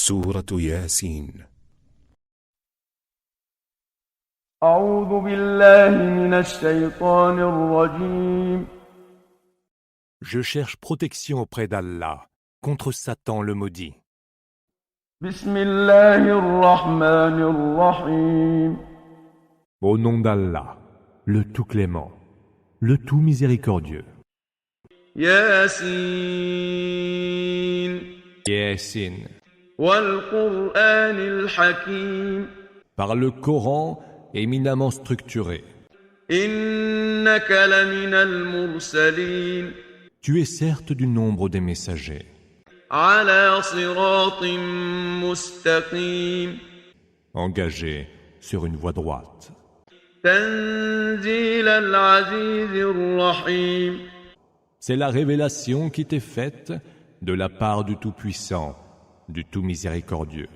سورة ياسين. أعوذ بالله من الشيطان الرجيم. Je cherche protection auprès d'Allah contre Satan le maudit. بسم الله الرحمن الرحيم. Au nom d'Allah, le tout clément, le tout miséricordieux. ياسين Yasin. والقرآن الحكيم. Par le Coran éminemment structuré. إنك لمن المرسلين. Tu es certes du nombre des messagers. على صراط مستقيم. Engagé sur une voie droite. تنزيل العزيز الرحيم. C'est la révélation qui t'est faite de la part du Tout-Puissant, du Tout Miséricordieux.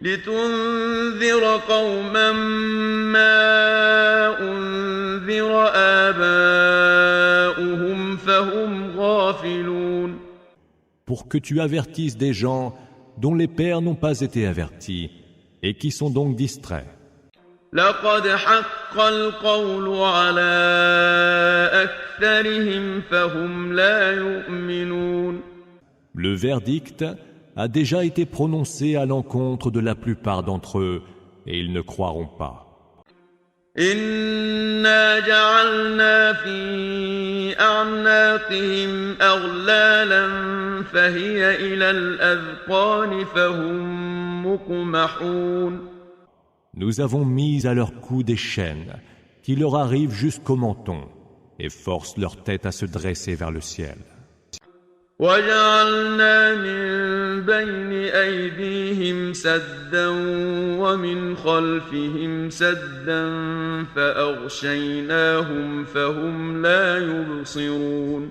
لتنذر قوما ما أنذر آباؤهم فهم غافلون. Pour que tu avertisses des gens dont les pères n'ont pas été avertis et qui sont donc distraits. لقد حق القول على أكثرهم فهم لا يؤمنون. Le verdict a déjà été prononcé à l'encontre de la plupart d'entre eux et ils ne croiront pas. إنا جعلنا في أعناقهم أغلالا فهي إلى الأذقان فهم مقمحون. Nous avons mis à leur cou des chaînes qui leur arrivent jusqu'au menton et forcent leur tête à se dresser vers le ciel. وجعلنا من بين أيديهم سدا ومن خلفهم سدا فأغشيناهم فهم لا يبصرون.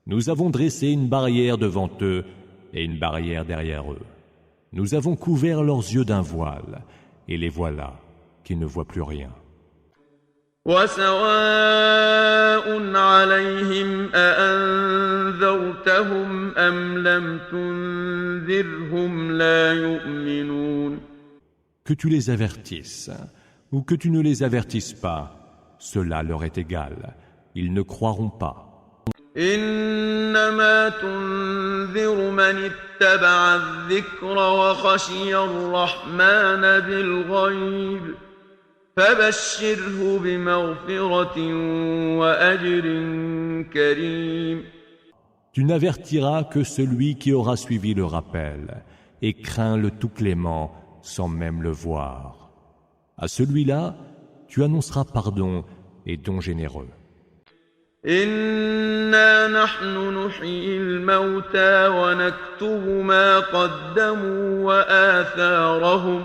Nous avons dressé une barrière devant eux et une barrière derrière eux. Nous avons couvert leurs yeux d'un voile et les voilà qui ne voient plus rien. وسواء عليهم أأنذرتهم أم لم تنذرهم لا يؤمنون. Que tu les avertisses ou que tu ne les avertisses pas, cela leur est égal. Ils ne croiront pas. إنما تنذر من اتبع الذكر وخشي الرحمن بالغيب فبشره بمغفرة وأجر كريم. Tu n'avertiras que celui qui aura suivi le rappel et craint le tout clément sans même le voir. À celui-là, tu annonceras pardon et don généreux. إنا نحن نحيي الموتى ونكتب ما قدموا وآثارهم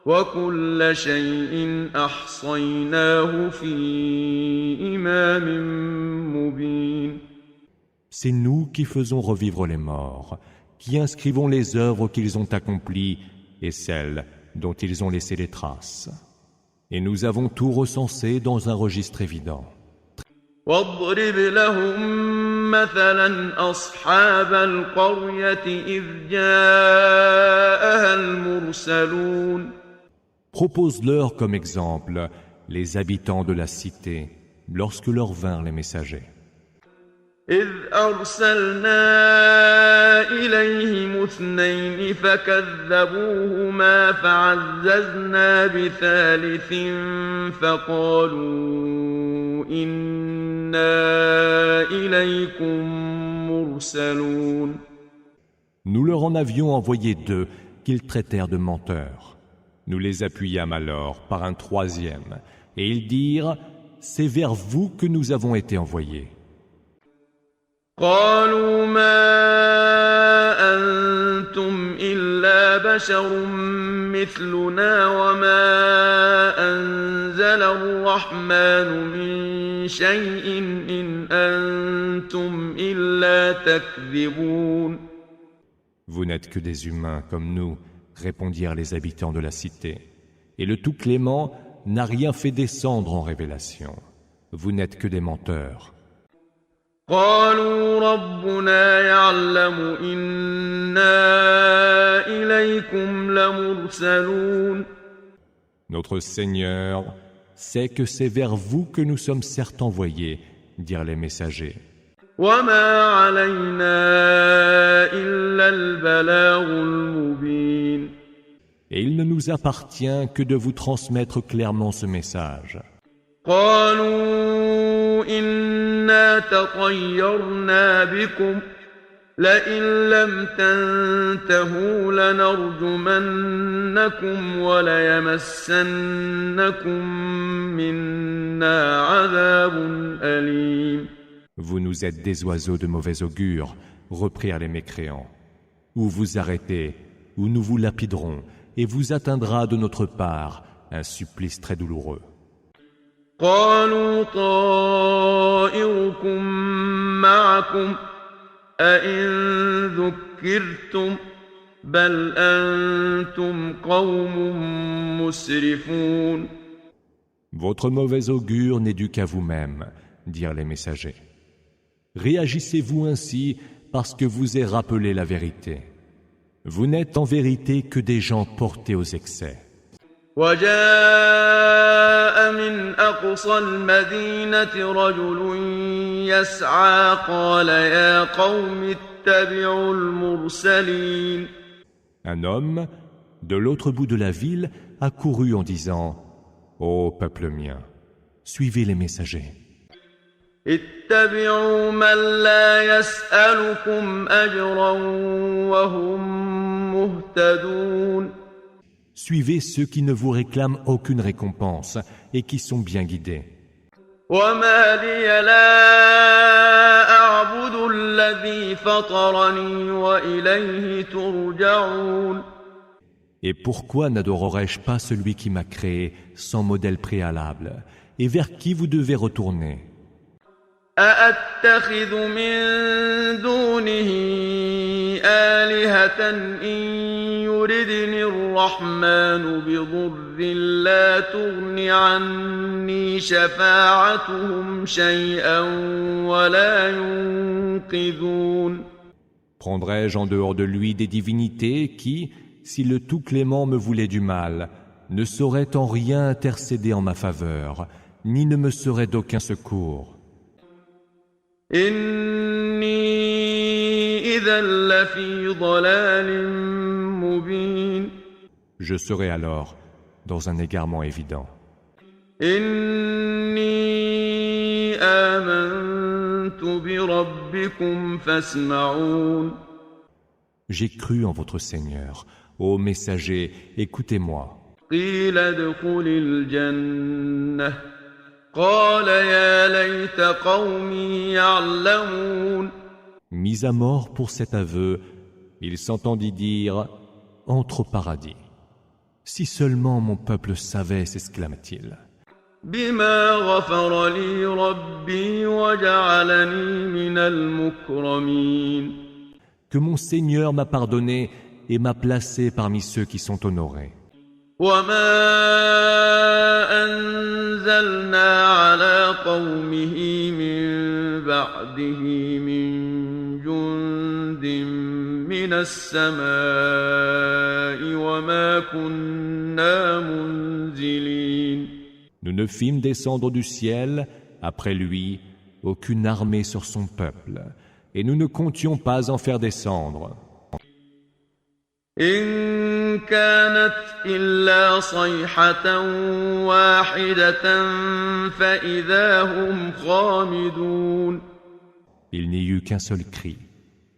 وكل شيء أحصيناه في إمام مبين. C'est nous qui faisons revivre les morts, qui inscrivons les œuvres qu'ils ont accomplies et celles dont ils ont laissé les traces. Et nous avons tout recensé dans un registre évident. واضرب لهم مثلا أصحاب القرية إذ جاءها المرسلون. Propose-leur comme exemple les habitants de la cité lorsque leur vinrent les messagers. إذ أرسلنا إليهم اثنين فكذبوهما فعززنا بثالث فقالوا إنا إليكم مرسلون. Nous leur en avions envoyé deux qu'ils traitèrent de menteurs. Nous les appuyâmes alors par un troisième et ils dirent « C'est vers vous que nous avons été envoyés ». قالوا ما أنتم إلا بشر مثلنا وما أنزل الرحمن من شيء إن أنتم إلا تكذبون. Vous n'êtes que des humains comme nous, répondirent les habitants de la cité. Et le tout clément n'a rien fait descendre en révélation. Vous n'êtes que des menteurs. قالوا ربنا يعلم إنا إليكم إليكم لمرسلون Notre Seigneur sait que c'est vers vous que nous sommes certes envoyés, dirent les messagers. وما علينا إلا البلاغ المبين Et il ne nous appartient que de vous transmettre clairement ce message. قالوا إنا تطيرنا بكم لئن لم تنتهوا لنرجمنكم وليمسنكم منا عذاب أليم Vous nous êtes des oiseaux de mauvais augure, reprirent les mécréants. Ou vous arrêtez, ou nous vous lapiderons, et vous atteindra de notre part un supplice très douloureux. قالوا طائركم معكم أئن ذكرتم بل أنتم قوم مسرفون Votre mauvais augure n'est dû qu'à vous-même, dirent les messagers. Réagissez-vous ainsi parce que vous est rappelé la vérité. Vous n'êtes en vérité que des gens portés aux excès. وجاء من أقصى المدينة رجل يسعى قال يا قوم اتبعوا المرسلين Un homme, de l'autre bout de la ville, a couru en disant « Ô peuple mien, suivez les messagers. اتبعوا من لا يسألكم أجرا وهم مهتدون Suivez ceux qui ne vous réclament aucune récompense et qui sont bien guidés. وما لي لا أعبد الذي فطرني وإليه ترجعون Et pourquoi n'adorerais-je pas celui qui m'a créé sans modèle préalable et vers qui vous devez retourner? أأتخذ من دونه آلهة إن يردني الرحمن بضر لا تغن عني شفاعتهم شيئا ولا ينقذون Prendrais-je en dehors de lui des divinités qui, si le Tout-Clément me voulait du mal, ne sauraient en rien intercéder en ma faveur, ni ne me seraient d'aucun secours? إني إذا لفي ضلال مبين Je serai alors dans un égarement évident. إني آمنت بربكم فاسمعون J'ai cru en votre Seigneur. Ô messager, écoutez-moi. قيل ادخل الجنة قال يا ليت قومي يعلمون Mis à mort pour cet aveu, il s'entendit dire « Entre au paradis ». Si seulement mon peuple savait, s'exclama-t-il. بما غفر لي ربي وجعلني من المكرمين Que mon Seigneur m'a pardonné et m'a placé parmi ceux qui sont honorés. وما أنزلنا على قومه من بعده من جند من السماء وما كنا منزلين Nous ne fîmes descendre du ciel, après lui, aucune armée sur son peuple, et nous ne comptions pas en faire descendre. إن كانت إلا صيحة واحدة فإذا هم خامدون Il n'y eut qu'un seul cri,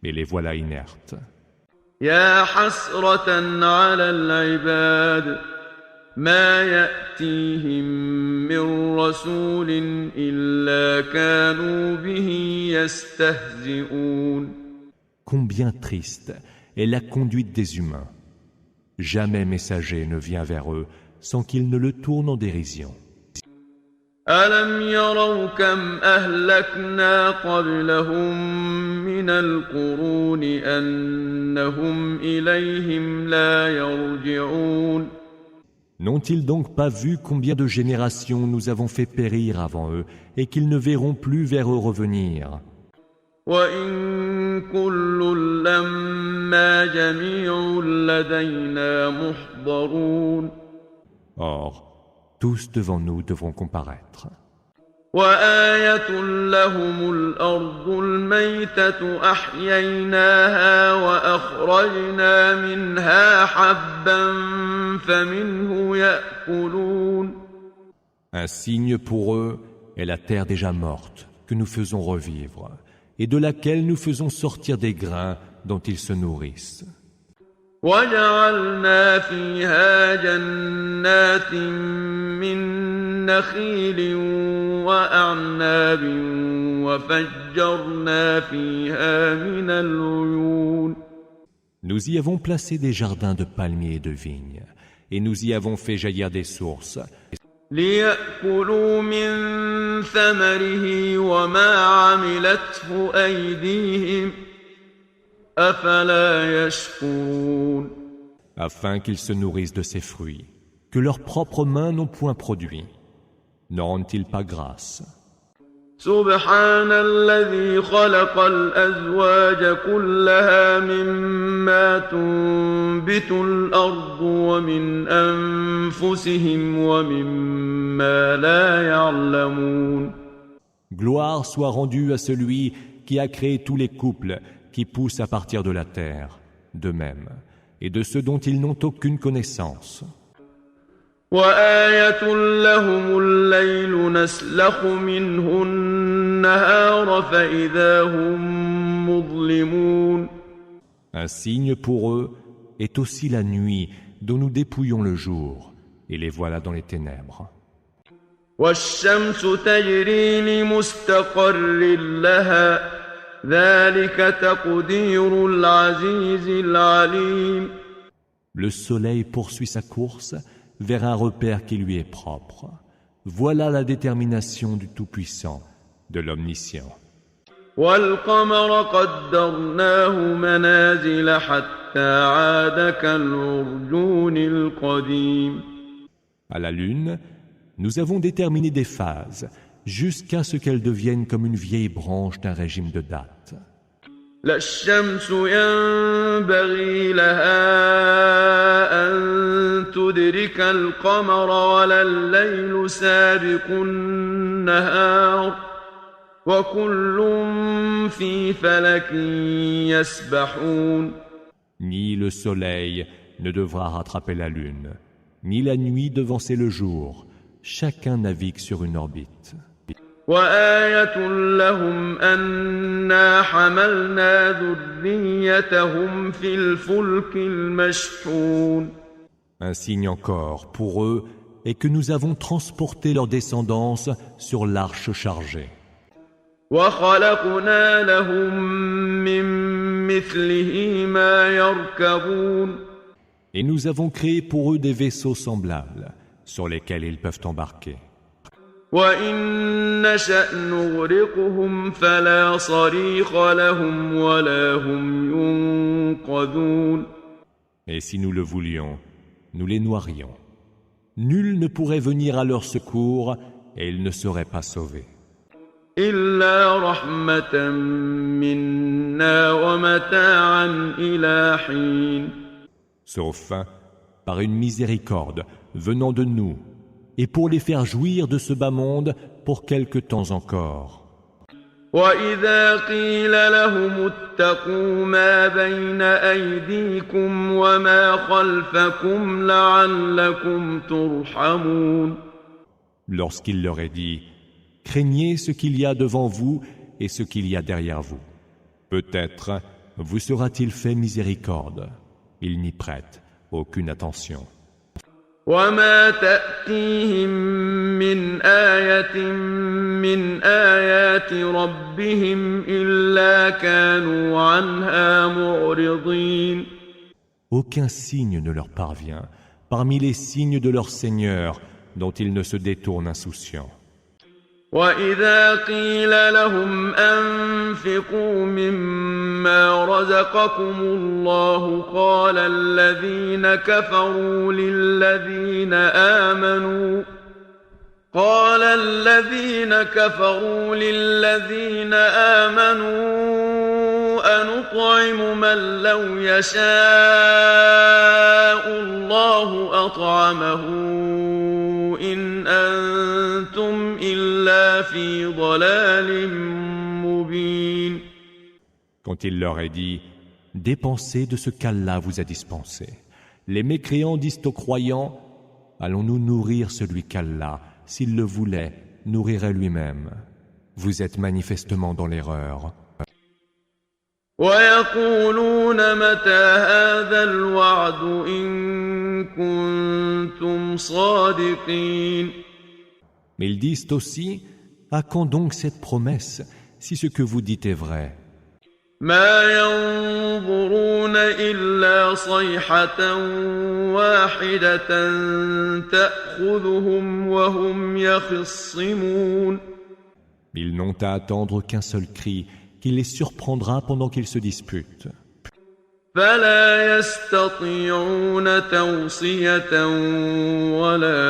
mais les voilà inertes. يا حسرة على العباد ما يأتيهم من رسول إلا كانوا به يستهزئون Combien triste est la conduite des humains. Jamais messager ne vient vers eux sans qu'ils ne le tournent en dérision. ألم يروا كم أهلكنا قبلهم من القرون أنهم إليهم لا يرجعون N'ont-ils donc pas vu combien de générations nous avons fait périr avant eux et qu'ils ne verront plus vers eux revenir? وإن كل لما جميع لدينا محضرون. Or, tous devant nous devront comparaître. وآية لهم الأرض الميتة أحييناها وأخرجنا منها حبا فمنه يأكلون. Un signe pour eux est la terre déjà morte, que nous faisons revivre, et de laquelle nous faisons sortir des grains dont ils se nourrissent. وجعلنا فيها جنات من نخيل وأعناب وفجرنا فيها من العيون. Nous y avons placé des jardins de palmiers et de vignes, et nous y avons fait jaillir des sources, ليأكلوا من ثمره وما عملته أيديهم أفلا يشكرون. afin qu'ils se nourrissent de ces fruits, que leurs propres mains n'ont point produits. Ne rendent-ils pas grâce? سبحان الذي خلق الأزواج كلها مما تنبت الأرض ومن أنفسهم ومما لا يعلمون. Gloire soit rendue à celui qui a créé tous les couples qui poussent à partir de la terre, d'eux-mêmes, et de ceux dont ils n'ont aucune connaissance. وآية لهم الليل نسلخ منه النهار فإذا هم مظلمون. Un signe pour eux est aussi la nuit dont nous dépouillons le jour, et les voilà dans les ténèbres. والشمس تجري لمستقر لها ذلك تقدير العزيز العليم. Le soleil poursuit sa course vers un repère qui lui est propre. Voilà la détermination du Tout-Puissant, de l'Omniscient. والقمر قدرناه منازل حتى عاد كالعرجون القديم. À la lune, nous avons déterminé des phases, jusqu'à ce qu'elle devienne comme une vieille branche d'un régime de date. لا الشمس ينبغي لها أن تدرك القمر ولا الليل سابق النهار وكل في فلك يسبحون. Ni le soleil ne devra rattraper la lune, ni la nuit devancer le jour. Chacun navigue sur une orbite. وآية لهم أنا حملنا ذريتهم في الفلك المشحون. Un signe encore pour eux est que nous avons transporté leur descendance sur l'arche chargée. وخلقنا لهم من مثله ما يركبون. Et nous avons créé pour eux des vaisseaux semblables sur lesquels ils peuvent embarquer. وإن نشأ نغرقهم فلا صريخ لهم ولا هم ينقذون. Et si nous le voulions, nous les noierions. Nul ne pourrait venir à leur secours et ils ne seraient pas sauvés. إلا رحمة منا ومتاعا إلى حين. Sauf par une miséricorde venant de nous, et pour les faire jouir de ce bas monde pour quelque temps encore. وإذا قيل لهم اتقوا ما بين أيديكم وما خلفكم لعلكم ترحمون. Lorsqu'il leur est dit, craignez ce qu'il y a devant vous et ce qu'il y a derrière vous. Peut-être vous sera-t-il fait miséricorde. Ils n'y prêtent aucune attention. وما تأتيهم من آية من آيات ربهم إلا كانوا عنها معرضين. Aucun signe ne leur parvient parmi les signes de leur Seigneur dont ils ne se détournent insouciants. وإذا قيل لهم أنفقوا مما رزقكم الله قال الذين كفروا للذين آمنوا أنطعم من لو يشاء الله أطعمه إن أنتم إلا في ضلال مبين. Quand il leur est dit, dépensez de ce qu'Allah vous a dispensé. Les mécréants disent aux croyants, allons-nous nourrir celui qu'Allah, s'il le voulait, nourrirait lui-même. Vous êtes manifestement dans l'erreur. ويقولون متى هذا الوعد إن كنتم صادقين. Mais ils disent aussi, à quand donc cette promesse, si ce que vous dites est vrai? ما ينظرون إلا صيحة واحدة تأخذهم وهم يخصمون. Ils n'ont à attendre qu'un seul cri qui les surprendra pendant qu'ils se disputent. فلا يستطيعون توصية ولا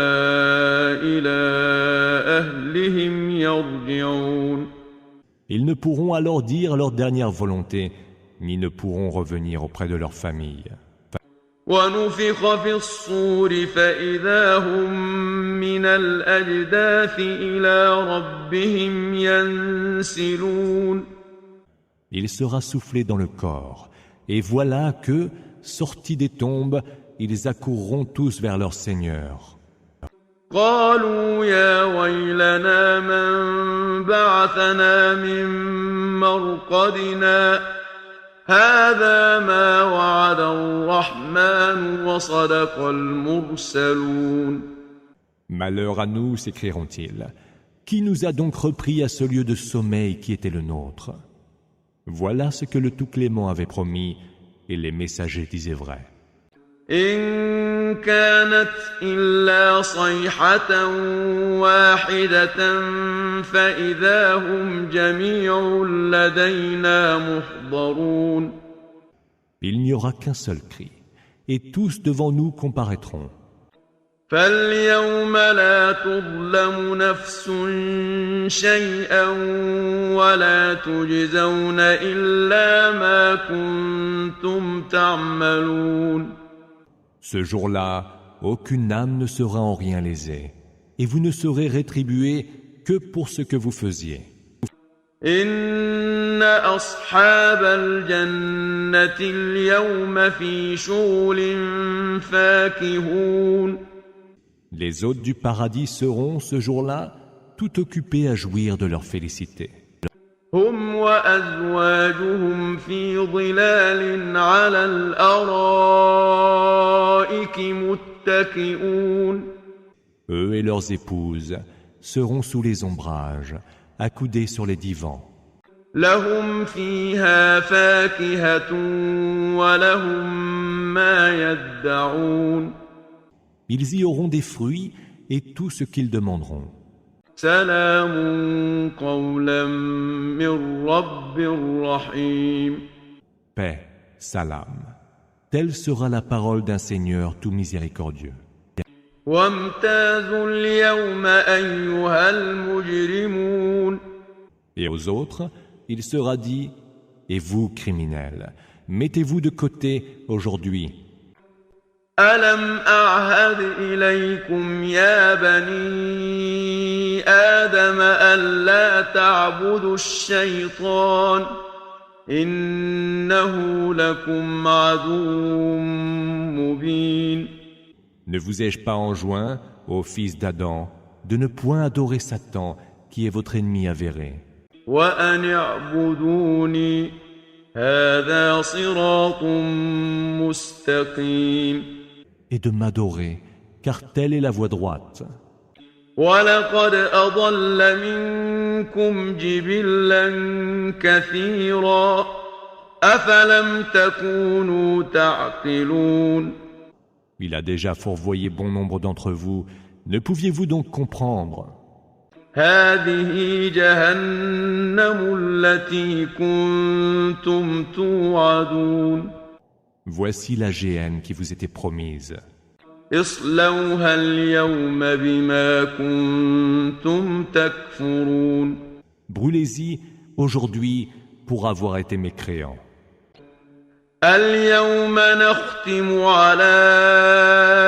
إلى أهلهم يرجعون. Ils ne pourront alors dire leur dernière volonté, ni ne pourront revenir auprès de leur famille. ونفخ في الصور فإذا هم من الأجداث إلى ربهم ينسلون. Il sera soufflé dans le corps, et voilà que, sortis des tombes, ils accourront tous vers leur Seigneur. قالوا يا ويلنا من بعثنا من مرقدنا هذا ما وعد الرحمن وصدق المرسلون. Malheur à nous, s'écrieront-ils. Qui nous a donc repris à ce lieu de sommeil qui était le nôtre? Voilà ce que le Tout-Clément avait promis, et les messagers disaient vrai. إن كانت إلا صيحة واحدة فإذا هم جميع لدينا محضرون. Il n'y aura qu'un seul cri, et tous devant nous comparaîtront. فاليوم لا تظلم نفس شيئا ولا تجزون إلا ما كنتم تعملون. Ce jour-là, aucune âme ne sera en rien lésée, et vous ne serez rétribués que pour ce que vous faisiez. إن أصحاب الجنة اليوم في شغل فاكهون. Les hôtes du paradis seront, ce jour-là, tout occupés à jouir de leur félicité. هم وأزواجهم في ظلال على الأرائك متكئون. Eux et leurs épouses seront sous les ombrages, accoudés sur les divans. لهم فيها فاكهة ولهم ما يدعون. Ils y auront des fruits et tout ce qu'ils demanderont. سلام قولا من رب رحيم. Paix, salam. Telle sera la parole d'un Seigneur tout miséricordieux. وامتازوا اليوم أيها المجرمون. Et aux autres, il sera dit, et vous, criminels, mettez-vous de côté aujourd'hui. ألم أعهد إليكم يا بني آدم ألا تعبدوا الشيطان إنه لكم عدو مبين. Ne vous ai-je pas enjoint, ô fils d'Adam, de ne point adorer Satan, qui est votre ennemi avéré, وأن اعبدوني هذا صراط مستقيم. et de m'adorer, car telle est la voie droite. وَلَقَدْ أَضَلَّ مِنكُمْ جِبِلًّا كَثِيرًا أَفَلَمْ تَكُونُوا تَعْقِلُونَ. Il a déjà fourvoyé bon nombre d'entre vous. Ne pouviez-vous donc comprendre? هَذِهِ جَهَنَّمُ الَّتِي كُنتُمْ تُوعَدُونَ. Voici la géhenne qui vous était promise. اصْلَوْهَا الْيَوْمَ بِمَا كُنتُمْ تَكْفُرُونَ. Brûlez-y aujourd'hui pour avoir été mécréants. اليوم نختم على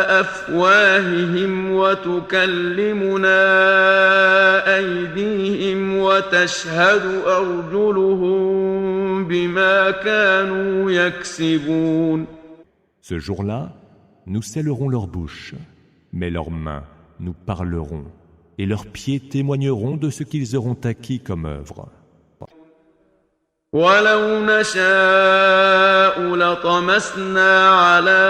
أفواههم وتكلمنا أيديهم وتشهد أرجلهم بما كانوا يكسبون. Ce jour-là, nous scellerons leurs bouches, mais leurs mains nous parleront, et leurs pieds témoigneront de ce qu'ils auront acquis comme œuvre. ولو نشاء لطمسنا على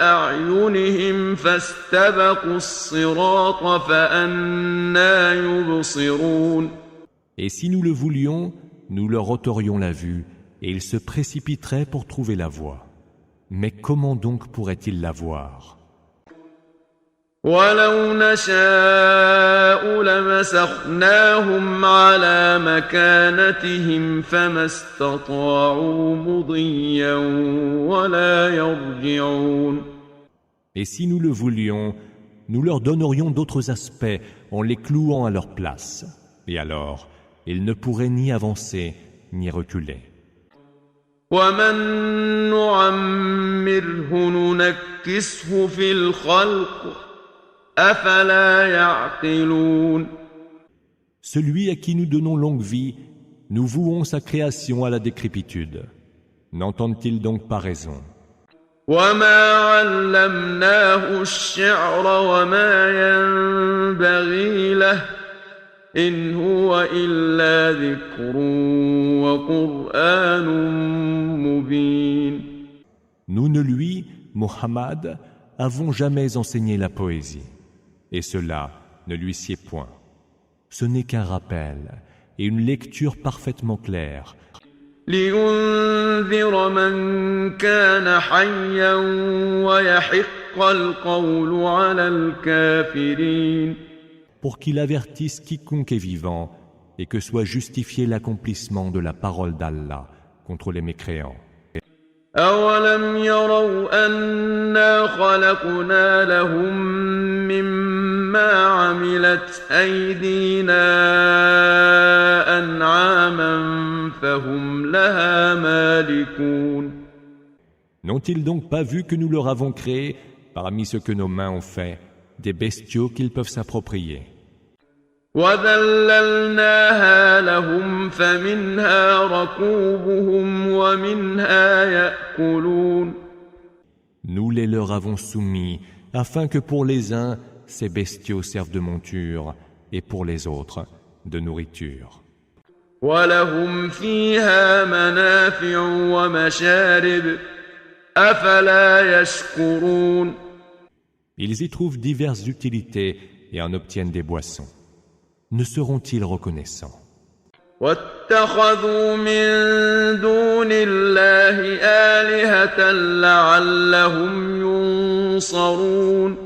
أعينهم فاستبقوا الصراط فأنى يبصرون. Et si nous le voulions, nous leur ôterions la vue, et ils se précipiteraient pour trouver la voie. Mais comment donc pourraient-ils la voir? ولو نشاء لمسخناهم على مكانتهم فما استطاعوا مضيا ولا يرجعون. Et si nous le voulions, nous leur donnerions d'autres aspects en les clouant à leur place. Et alors, ils ne pourraient ni avancer, ni reculer. ومن نعمره ننكسه في الخلق أفلا يعقلون. Celui à qui nous donnons longue vie, nous vouons sa création à la décrépitude. N'entendent-ils donc pas raison? وما علمناه الشعر وما ينبغي له إن هو إلا ذكر وقرآن مبين. Nous ne lui, Muhammad, avons jamais enseigné la poésie, et cela ne lui sied point. Ce n'est qu'un rappel et une lecture parfaitement claire. لينذر من كان حيا ويحق القول على الكافرين. Pour qu'il avertisse quiconque est vivant et que soit justifié l'accomplissement de la parole d'Allah contre les mécréants. أولم يروا أنا خلقنا لهم مما عملت أيدينا أنعاما فهم لها مالكون. N'ont-ils donc pas vu que nous leur avons créé, parmi ce que nos mains ont fait, des bestiaux qu'ils peuvent s'approprier? وذللناها لهم فمنها ركوبهم ومنها يأكلون. Nous les leur avons soumis, afin que pour les uns, ces bestiaux servent de monture, et pour les autres, de nourriture. ولهم فيها منافع ومشارب أفلا يشكرون. Ils y trouvent diverses utilités et en obtiennent des boissons. Ne seront-ils reconnaissants? واتخذوا من دون الله آلهة لعلهم ينصرون.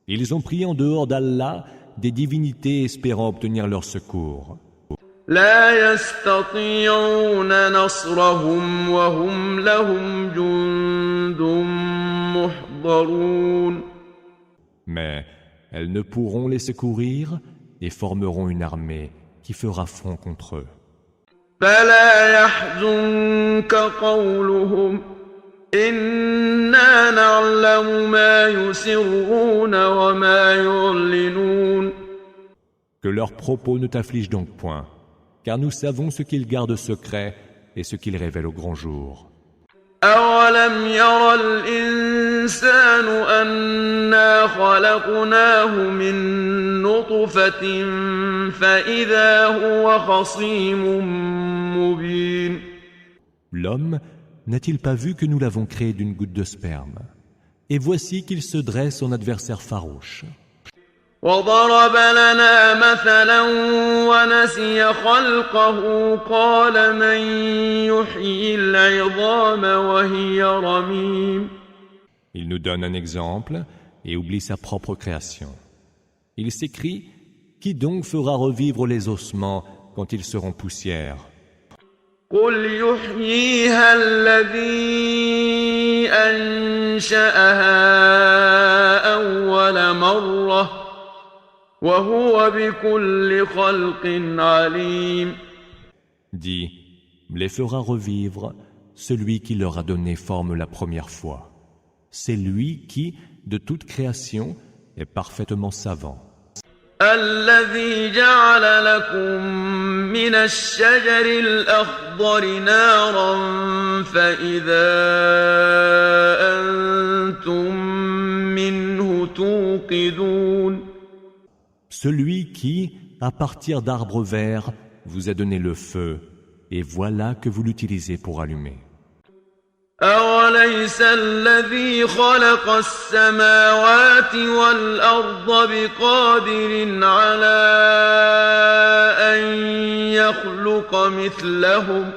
Ils ont pris en dehors d'Allah des divinités espérant obtenir leur secours. لا يستطيعون نصرهم وهم لهم جند محضرون. Mais elles ne pourront les secourir et formeront une armée qui fera front contre eux. فلا يحزنك قولهم إنا نعلم ما يسرون وما يعلنون. Que leurs propos ne t'affligent donc point, car nous savons ce qu'ils gardent secret et ce qu'ils révèlent au grand jour. أولم ير الإنسان أنا خلقناه من نطفة فإذا هو خصيم مبين. L'homme n'a-t-il pas vu que nous l'avons créé d'une goutte de sperme? Et voici qu'il se dresse en adversaire farouche. وضرب لنا مثلا ونسي خلقه قال من يحيي العظام وهي رميم. Il nous donne un exemple et oublie sa propre création. Il s'écrie: Qui donc fera revivre les ossements quand ils seront poussière? قل يحييها الذي أنشأها أول مرة وهو بكل خلق عليم. Dis, les fera revivre celui qui leur a donné forme la première fois. C'est lui qui, de toute création, est parfaitement savant. الذي جعل لكم من الشجر الأخضر نارا فإذا أنتم منه توقدون. Celui qui, à partir d'arbres verts, vous a donné le feu, et voilà que vous l'utilisez pour allumer. أوليس الذي خلق السماوات والأرض بقادر على أن يخلق مثلهم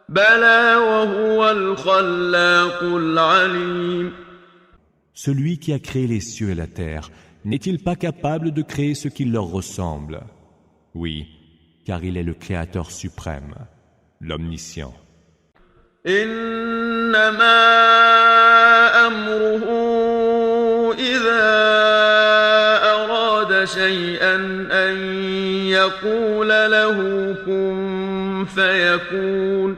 بلى وهو الخلاق العليم. Celui qui a créé les cieux et la terre, n'est-il pas capable de créer ce qui leur ressemble? Oui, car il est le Créateur suprême, l'Omniscient. إنما أمره إذا أراد شيئا أن يقول له كن فيكون.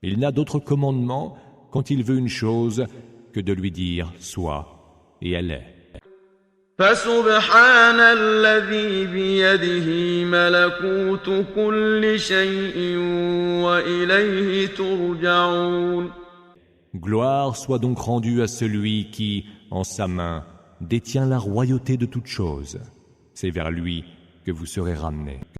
Il n'a d'autre commandement quand il veut une chose que de lui dire « sois » et elle est. فسبحان الذي بيده ملكوت كل شيء وإليه ترجعون. Gloire soit donc rendue à celui qui, en sa main, détient la royauté de toutes choses. C'est vers lui que vous serez ramenés.